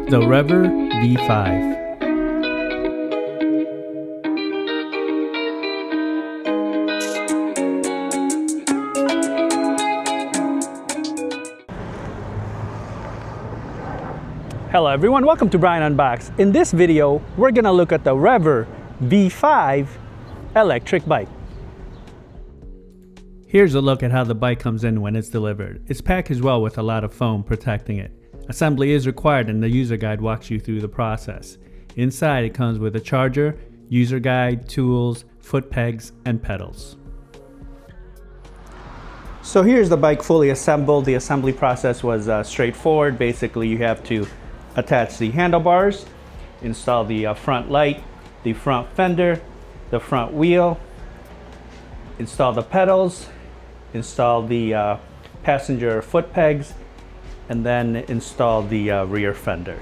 The REVR V5. Hello everyone, welcome to Brian Unboxed. In this video, we're gonna look at the REVR V5 electric bike. Here's a look at how the bike comes in when it's delivered. It's packaged well with a lot of foam protecting it. Assembly is required and the user guide walks you through the process. Inside it comes with a charger, user guide, tools, foot pegs, and pedals. So here's the bike fully assembled. The assembly process was straightforward. Basically you have to attach the handlebars, install the front light, the front fender, the front wheel, install the pedals, install the passenger foot pegs, and then install the rear fender.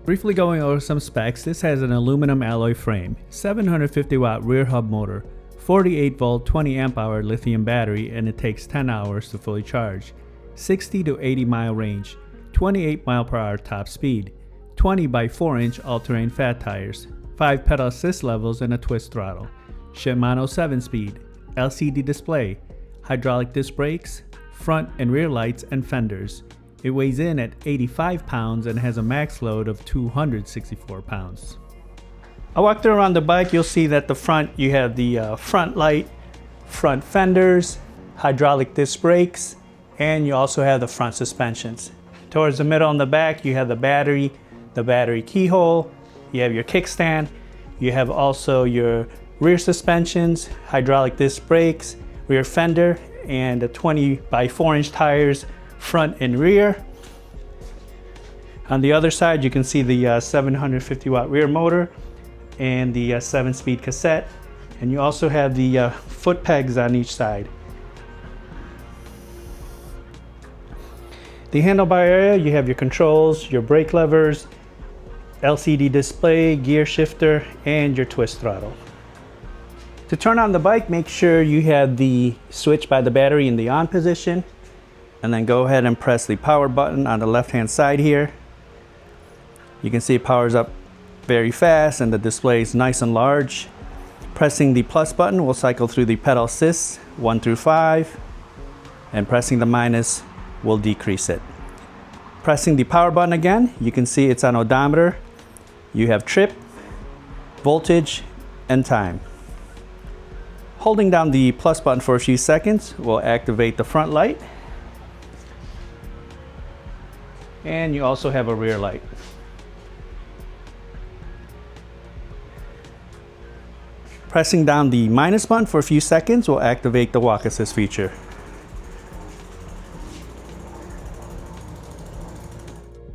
Briefly going over some specs, this has an aluminum alloy frame, 750 watt rear hub motor, 48 volt 20 amp hour lithium battery, and it takes 10 hours to fully charge, 60 to 80 mile range, 28 mile per hour top speed, 20 by 4 inch all-terrain fat tires, 5 pedal assist levels and a twist throttle, Shimano 7-speed, LCD display, hydraulic disc brakes, front and rear lights and fenders. It weighs in at 85 pounds and has a max load of 264 pounds. I walked around the bike. You'll see that the front, you have the front light, front fenders, hydraulic disc brakes, and you also have the front suspensions. Towards the middle and the back, you have the battery keyhole, you have your kickstand, you have also your rear suspensions, hydraulic disc brakes, rear fender, and the 20 by 4 inch tires front and rear. On the other side you can see the 750 watt rear motor and the 7-speed cassette, and you also have the foot pegs on each side. The handlebar area, you have your controls, your brake levers, LCD display, gear shifter, and your twist throttle. To turn on the bike, make sure you have the switch by the battery in the on position, and then go ahead and press the power button on the left hand side here. You can see it powers up very fast and the display is nice and large. Pressing the plus button will cycle through the pedal assists 1 through 5, and pressing the minus will decrease it. Pressing the power button again, you can see it's on odometer. You have trip, voltage, and time. Holding down the plus button for a few seconds will activate the front light, and you also have a rear light. Pressing down the minus button for a few seconds will activate the walk assist feature.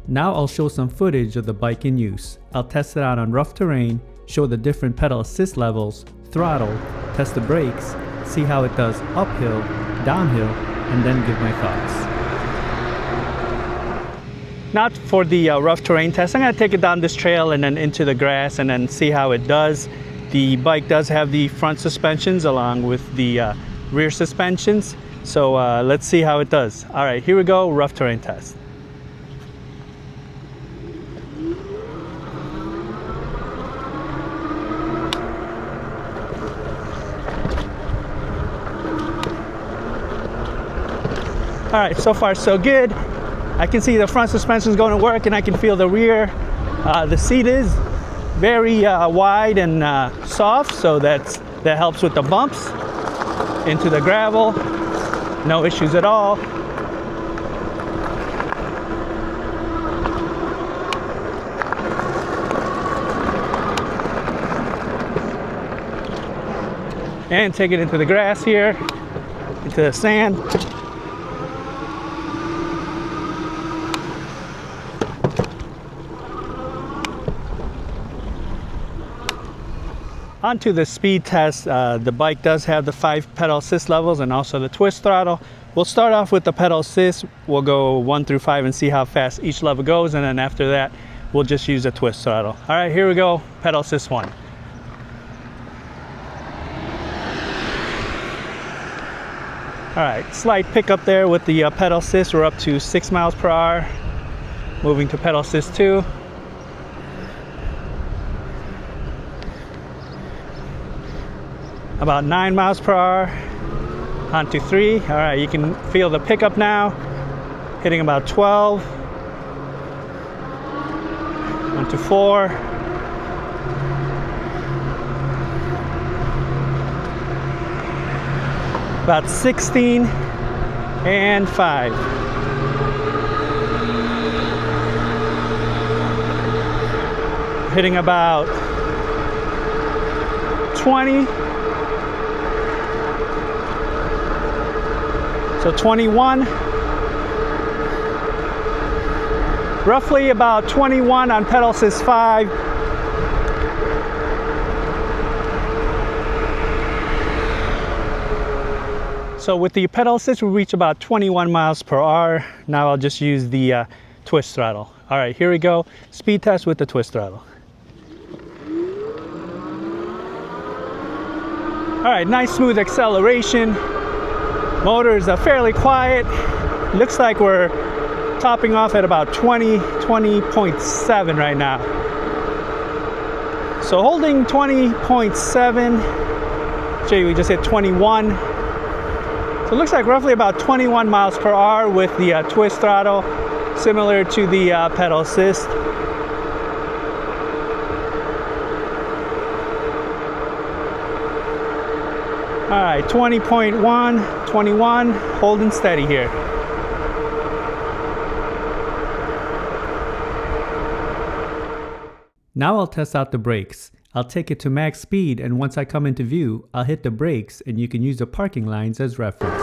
Now I'll show some footage of the bike in use. I'll test it out on rough terrain, show the different pedal assist levels, throttle, test the brakes, see how it does uphill, downhill, and then give my thoughts. Now for the rough terrain test, I'm going to take it down this trail and then into the grass and then see how it does. The bike does have the front suspensions along with the rear suspensions, so let's see how it does. All right, here we go, rough terrain test. All right, so far so good. I can see the front suspension is going to work and I can feel the rear. The seat is very wide and soft, so that helps with the bumps into the gravel. No issues at all. And take it into the grass here, into the sand. Onto the speed test. The bike does have the 5 pedal assist levels and also the twist throttle. We'll start off with the pedal assist. We'll go 1 through 5 and see how fast each level goes, and then after that we'll just use the twist throttle. All right, here we go. Pedal assist 1. All right, slight pickup there with the pedal assist. We're up to 6 miles per hour. Moving to pedal assist 2. About 9 miles per hour. Onto 3. All right, you can feel the pickup now. Hitting about 12. Onto 4. About 16 and 5. Hitting about 20. So 21. Roughly about 21 on pedal assist 5. So with the pedal assist, we reach about 21 miles per hour. Now I'll just use the twist throttle. All right, here we go. Speed test with the twist throttle. All right, nice smooth acceleration. Motor is fairly quiet. Looks like we're topping off at about 20.7 right now. So holding 20.7. Show you, we just hit 21. So it looks like roughly about 21 miles per hour with the twist throttle, similar to the pedal assist. All right, 20.1, 21, holding steady here. Now I'll test out the brakes. I'll take it to max speed, and once I come into view, I'll hit the brakes, and you can use the parking lines as reference.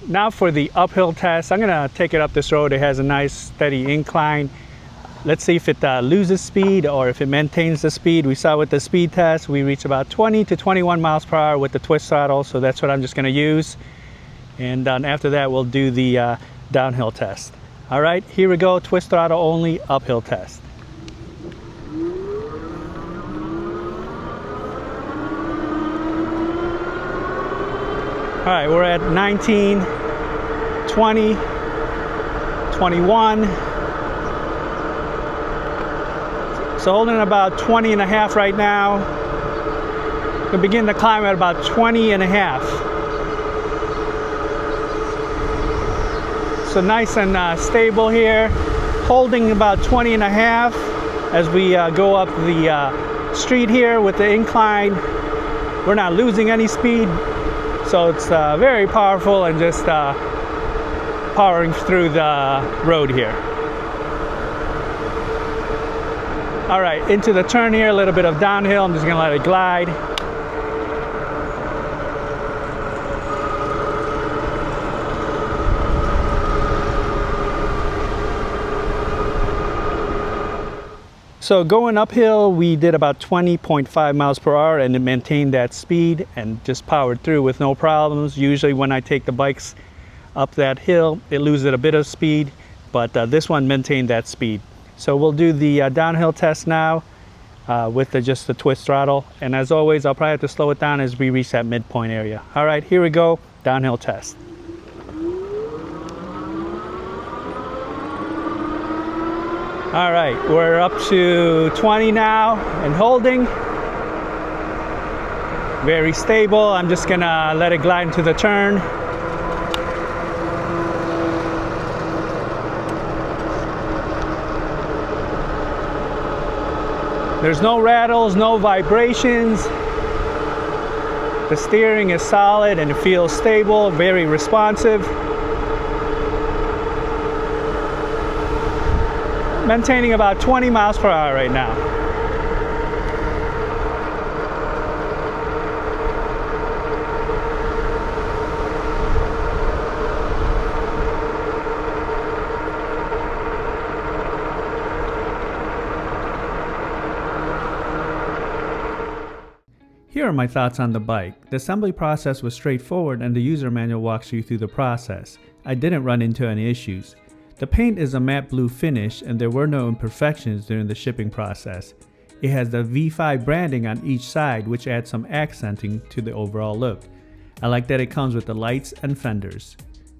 Now for the uphill test, I'm gonna take it up this road. It has a nice steady incline. Let's see if it loses speed or if it maintains the speed. We saw with the speed test, we reach about 20 to 21 miles per hour with the twist throttle, so that's what I'm just gonna use. And after that, we'll do the downhill test. All right, here we go, twist throttle only, uphill test. All right, we're at 19, 20, 21. So holding about 20 and a half right now. We'll begin to climb at about 20 and a half. So nice and stable here. Holding about 20 and a half as we go up the street here with the incline. We're not losing any speed. So it's very powerful and just powering through the road here. All right, into the turn here, a little bit of downhill. I'm just gonna let it glide. So going uphill, we did about 20.5 miles per hour and it maintained that speed and just powered through with no problems. Usually when I take the bikes up that hill, it loses a bit of speed, but this one maintained that speed. So we'll do the downhill test now with just the twist throttle. And as always, I'll probably have to slow it down as we reach that midpoint area. All right, here we go, downhill test. All right, we're up to 20 now and holding. Very stable. I'm just gonna let it glide into the turn. There's no rattles, no vibrations. The steering is solid and it feels stable, very responsive. Maintaining about 20 miles per hour right now. Here are my thoughts on the bike. The assembly process was straightforward and the user manual walks you through the process. I didn't run into any issues. The paint is a matte blue finish and there were no imperfections during the shipping process. It has the V5 branding on each side, which adds some accenting to the overall look. I like that it comes with the lights and fenders.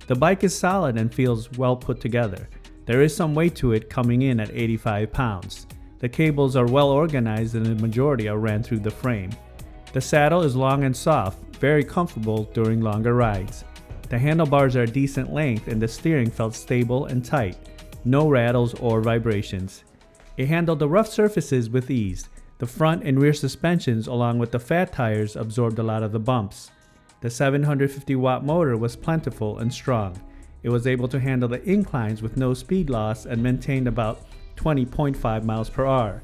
The bike is solid and feels well put together. There is some weight to it, coming in at 85 pounds. The cables are well organized and the majority are ran through the frame. The saddle is long and soft, very comfortable during longer rides. The handlebars are a decent length and the steering felt stable and tight. No rattles or vibrations. It handled the rough surfaces with ease. The front and rear suspensions along with the fat tires absorbed a lot of the bumps. The 750 watt motor was plentiful and strong. It was able to handle the inclines with no speed loss and maintained about 20.5 miles per hour.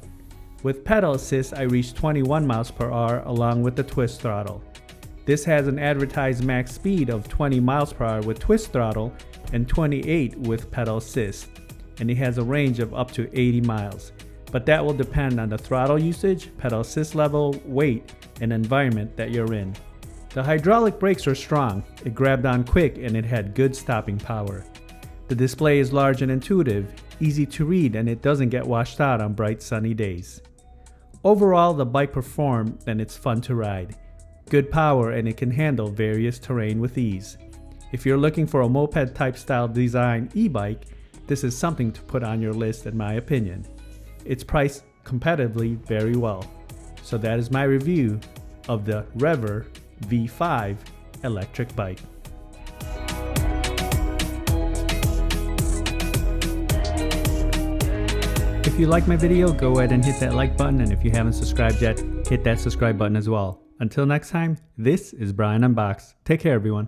With pedal assist, I reached 21 miles per hour along with the twist throttle. This has an advertised max speed of 20 miles per hour with twist throttle and 28 with pedal assist, and it has a range of up to 80 miles. But that will depend on the throttle usage, pedal assist level, weight, and environment that you're in. The hydraulic brakes are strong, it grabbed on quick and it had good stopping power. The display is large and intuitive, easy to read, and it doesn't get washed out on bright sunny days. Overall, the bike performed and it's fun to ride. Good power and it can handle various terrain with ease. If you're looking for a moped type style design e-bike, this is something to put on your list in my opinion. It's priced competitively very well. So that is my review of the REVR V5 electric bike. If you like my video, go ahead and hit that like button, and if you haven't subscribed yet, hit that subscribe button as well. Until next time, this is Brian Unboxed. Take care, everyone.